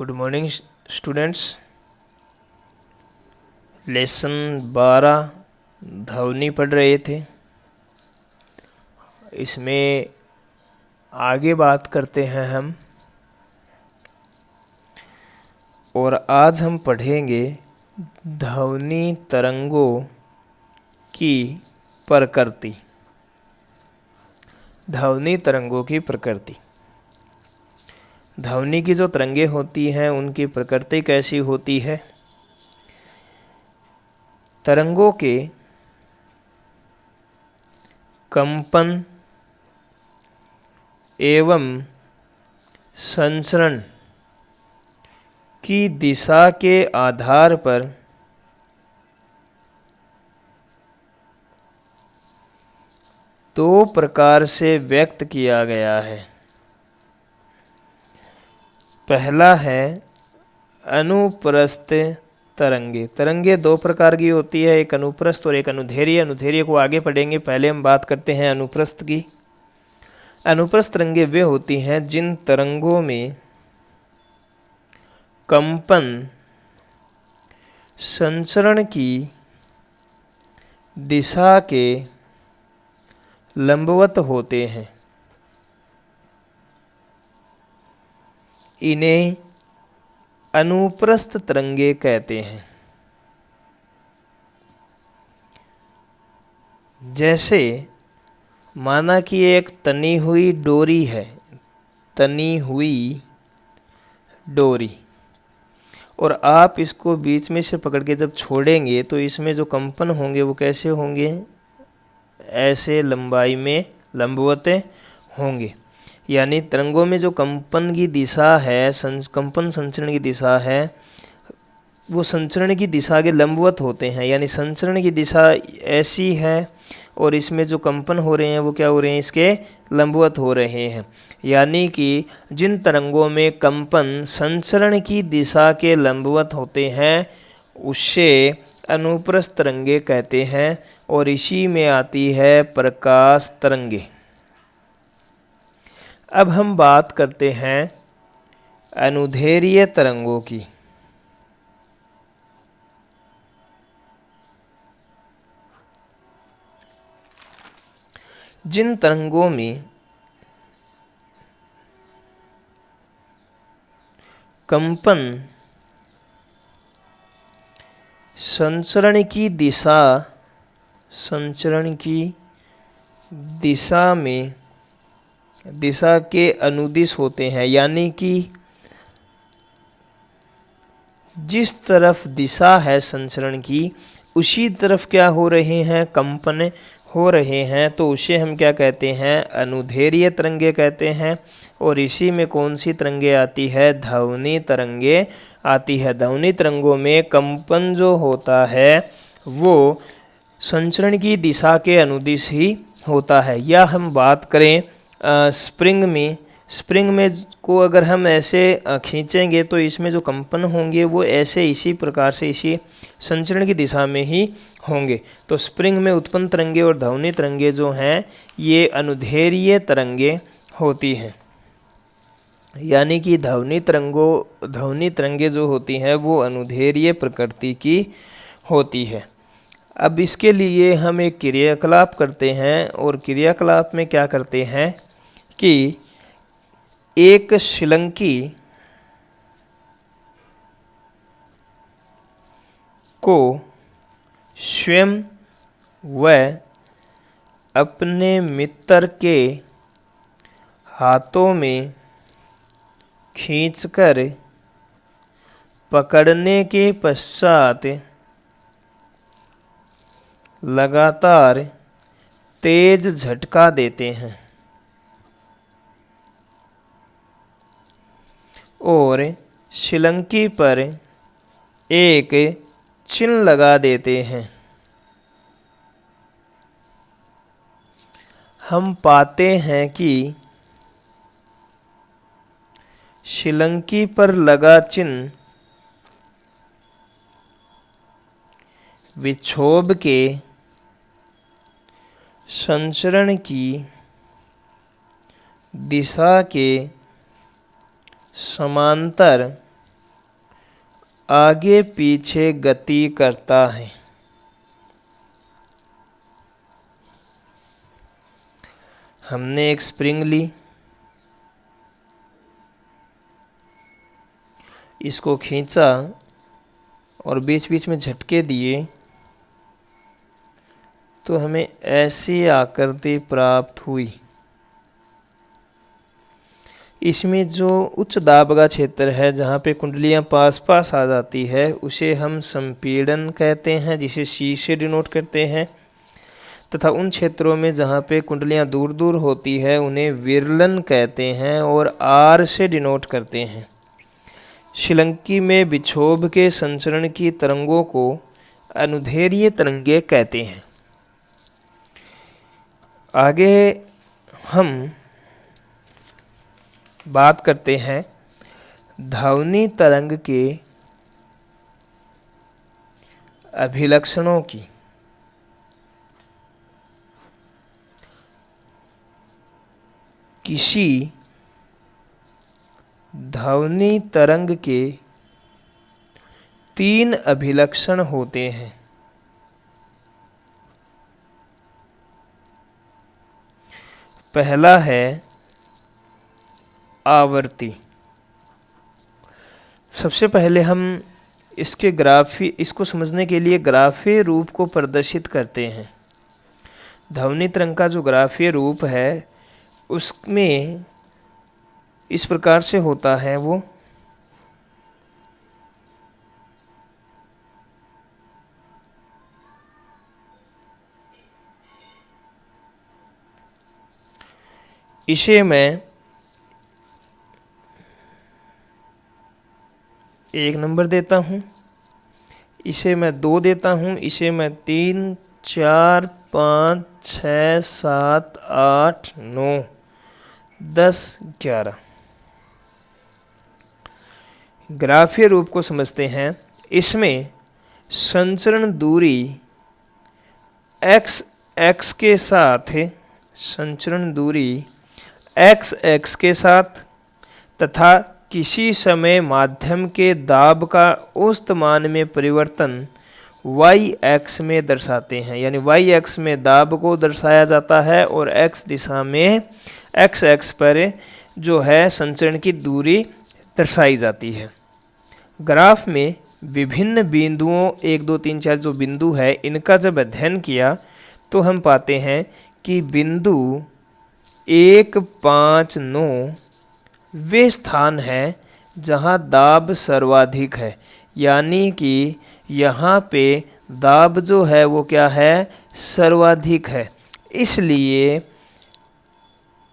Good morning students. Lesson 12 ध्वनि पढ़ रहे थे। इसमें आगे बात करते हैं हम, और आज हम पढ़ेंगे ध्वनि तरंगों की प्रकृति। ध्वनि तरंगों की प्रकृति। ध्वनि की जो तरंगें होती हैं उनकी प्रकृति कैसी होती है। तरंगों के कंपन एवं संचरण की दिशा के आधार पर दो प्रकार से व्यक्त किया गया है। पहला है अनुप्रस्थ तरंगे। तरंगे दो प्रकार की होती है, एक अनुप्रस्थ और एक अनुदैर्ध्य। अनुदैर्ध्य को आगे पढ़ेंगे, पहले हम बात करते हैं अनुप्रस्थ की। अनुप्रस्थ तरंगे वे होती हैं जिन तरंगों में कंपन संचरण की दिशा के लंबवत होते हैं। इन्हें अनुप्रस्थ तरंगे कहते हैं। जैसे माना कि एक तनी हुई डोरी है, तनी हुई डोरी, और आप इसको बीच में से पकड़ के जब छोड़ेंगे तो इसमें जो कंपन होंगे वो कैसे होंगे, ऐसे लंबाई में लंबवत होंगे। यानी तरंगों में जो कंपन की दिशा है, कंपन संचरण की दिशा है, वो संचरण की दिशा के लंबवत होते हैं। यानी संचरण की दिशा ऐसी है और इसमें जो कंपन हो रहे हैं वो क्या हो रहे हैं, इसके लंबवत हो रहे हैं। यानी कि जिन तरंगों में कंपन संचरण की दिशा के लंबवत होते हैं उसे अनुप्रस्थ तरंगे कहते हैं। और इसी में आती है प्रकाश तरंगे। अब हम बात करते हैं अनुदैर्ध्य तरंगों की। जिन तरंगों में कंपन संचरण की दिशा में दिशा के अनुदिश होते हैं। यानी कि जिस तरफ दिशा है संचरण की उसी तरफ क्या हो रहे हैं, कंपन हो रहे हैं, तो उसे हम क्या कहते हैं, अनुदैर्ध्य तरंगे कहते हैं। और इसी में कौन सी तरंगे आती है, ध्वनि तरंगे आती है। ध्वनि तरंगों में कंपन जो होता है वो संचरण की दिशा के अनुदिश ही होता है। या हम बात करें स्प्रिंग में को अगर हम ऐसे खींचेंगे तो इसमें जो कंपन होंगे वो ऐसे इसी प्रकार से इसी संचरण की दिशा में ही होंगे। तो स्प्रिंग में उत्पन्न तरंगे और ध्वनि तरंगे जो हैं ये अनुदैर्ध्य तरंगे होती हैं। यानी कि ध्वनि तरंगे जो होती हैं वो अनुदैर्ध्य प्रकृति की होती है। अब इसके लिए हम एक क्रियाकलाप करते हैं, और क्रियाकलाप में क्या करते हैं कि एक शिलंकी को स्वयं व अपने मित्र के हाथों में खींचकर पकड़ने के पश्चात लगातार तेज झटका देते हैं और शिलंकी पर एक चिन्ह लगा देते हैं। हम पाते हैं कि शिलंकी पर लगा चिन्ह विक्षोभ के संचरण की दिशा के समांतर आगे पीछे गति करता है। हमने एक स्प्रिंग ली, इसको खींचा और बीच बीच में झटके दिए तो हमें ऐसी आकृति प्राप्त हुई। इसमें जो उच्च दाब का क्षेत्र है, जहाँ पे कुंडलियाँ पास पास आ जाती है, उसे हम संपीड़न कहते हैं, जिसे सी से डिनोट करते हैं। तथा उन क्षेत्रों में जहाँ पे कुंडलियाँ दूर दूर होती है, उन्हें विरलन कहते हैं और आर से डिनोट करते हैं। श्रीलंकी में विक्षोभ के संचरण की तरंगों को अनुदैर्ध्य तरंगे कहते हैं। आगे हम बात करते हैं ध्वनि तरंग के अभिलक्षणों की। किसी ध्वनि तरंग के 3 अभिलक्षण होते हैं। पहला है आवर्ती। सबसे पहले हम इसको समझने के लिए ग्राफीय रूप को प्रदर्शित करते हैं। ध्वनि तरंग का जो ग्राफीय रूप है उसमें इस प्रकार से होता है। वो इसे मैं 1 नंबर देता हूँ, इसे मैं 2 देता हूँ, इसे मैं 3, 4, 5, 6, 7, 8, 9, 10, 11। ग्राफीय रूप को समझते हैं। इसमें संचरण दूरी x x के साथ, संचरण दूरी x x के साथ तथा किसी समय माध्यम के दाब का औसत मान में परिवर्तन y x में दर्शाते हैं। यानी y x में दाब को दर्शाया जाता है और x दिशा में x x पर जो है संचरण की दूरी दर्शाई जाती है। ग्राफ में विभिन्न बिंदुओं 1, 2, 3, 4 जो बिंदु है, इनका जब अध्ययन किया तो हम पाते हैं कि बिंदु 1, 5, 9 वे स्थान है जहाँ दाब सर्वाधिक है। यानी कि यहाँ पे दाब जो है वो क्या है, सर्वाधिक है। इसलिए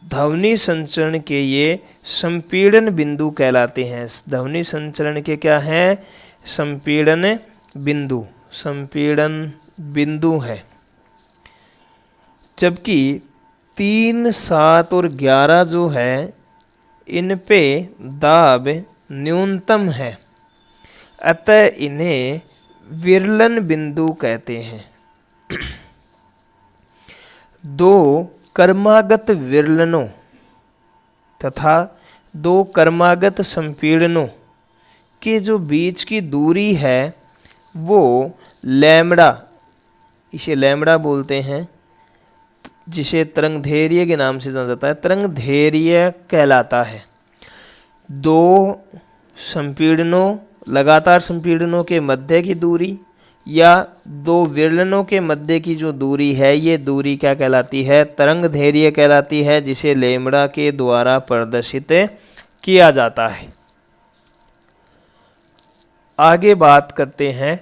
ध्वनि संचरण के ये संपीड़न बिंदु कहलाते हैं। ध्वनि संचरण के क्या हैं, संपीड़न बिंदु, संपीड़न बिंदु है। जबकि 3, 7 और 11 जो है, इन पे दाब न्यूनतम है, अतः इन्हें विरलन बिंदु कहते हैं। 2 कर्मागत विरलनों तथा 2 कर्मागत संपीड़नों के जो बीच की दूरी है वो लैम्बडा, इसे लैम्बडा बोलते हैं, जिसे तरंगदैर्घ्य के नाम से जाना जाता है, तरंगदैर्घ्य कहलाता है। 2 संपीड़नों, लगातार संपीड़नों के मध्य की दूरी या 2 विरलनों के मध्य की जो दूरी है, ये दूरी क्या कहलाती है, तरंगदैर्घ्य कहलाती है, जिसे लैम्बडा के द्वारा प्रदर्शित किया जाता है। आगे बात करते हैं,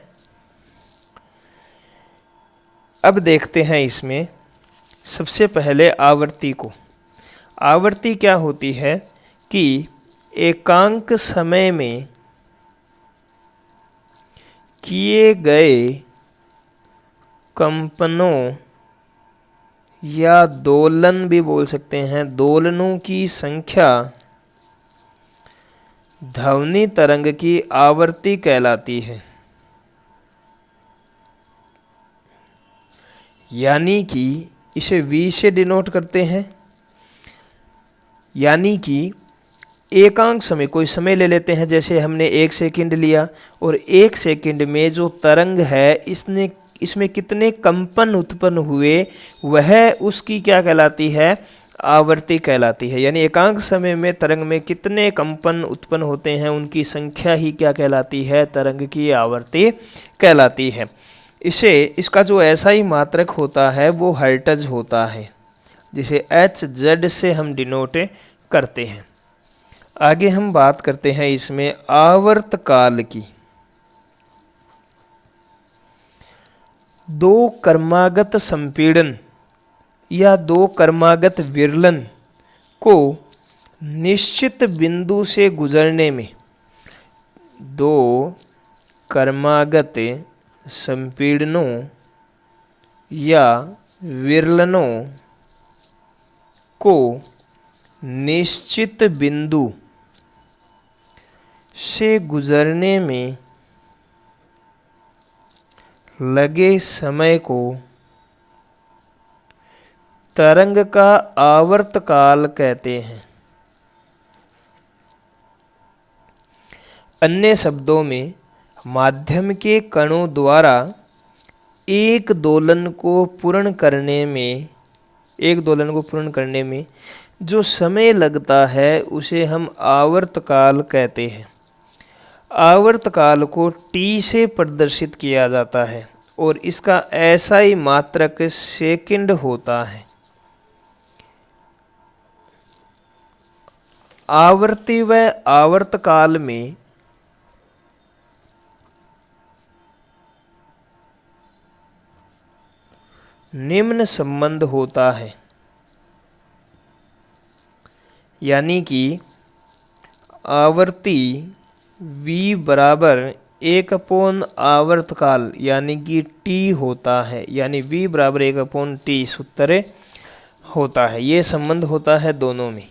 अब देखते हैं इसमें सबसे पहले आवर्ती को। आवर्ती क्या होती है कि एकांक समय में किए गए कंपनों या दोलन भी बोल सकते हैं, दोलनों की संख्या ध्वनि तरंग की आवर्ती कहलाती है। यानी कि इसे V से डिनोट करते हैं। यानी कि एकांक समय, कोई समय ले लेते हैं, जैसे हमने 1 सेकंड लिया, और 1 सेकंड में जो तरंग है इसमें कितने कंपन उत्पन्न हुए, वह उसकी क्या कहलाती है, आवृत्ति कहलाती है। यानी एकांक समय में तरंग में कितने कंपन उत्पन्न होते हैं, उनकी संख्या ही क्या कहलाती है, तरंग की आवृत्ति कहलाती है। इसका जो ऐसा ही मात्रक होता है वो हर्ट्ज होता है, जिसे Hz से हम डिनोट करते हैं। आगे हम बात करते हैं इसमें आवर्तकाल की। दो क्रमागत संपीड़न या दो क्रमागत विरलन को निश्चित बिंदु से गुजरने में, दो क्रमागत संपीड़नों या विरलनों को निश्चित बिंदु से गुजरने में लगे समय को तरंग का आवर्तकाल कहते हैं। अन्य शब्दों में, माध्यम के कणों द्वारा एक दोलन को पूर्ण करने में जो समय लगता है उसे हम आवर्तकाल कहते हैं। आवर्तकाल को T से प्रदर्शित किया जाता है और इसका ऐसा ही मात्रक सेकंड होता है। आवर्ती व आवर्तकाल में निम्न संबंध होता है, यानी कि आवर्ती V बराबर 1 आवर्तकाल यानी कि T होता है, यानी V बराबर 1 T सूत्र होता है। ये संबंध होता है दोनों में।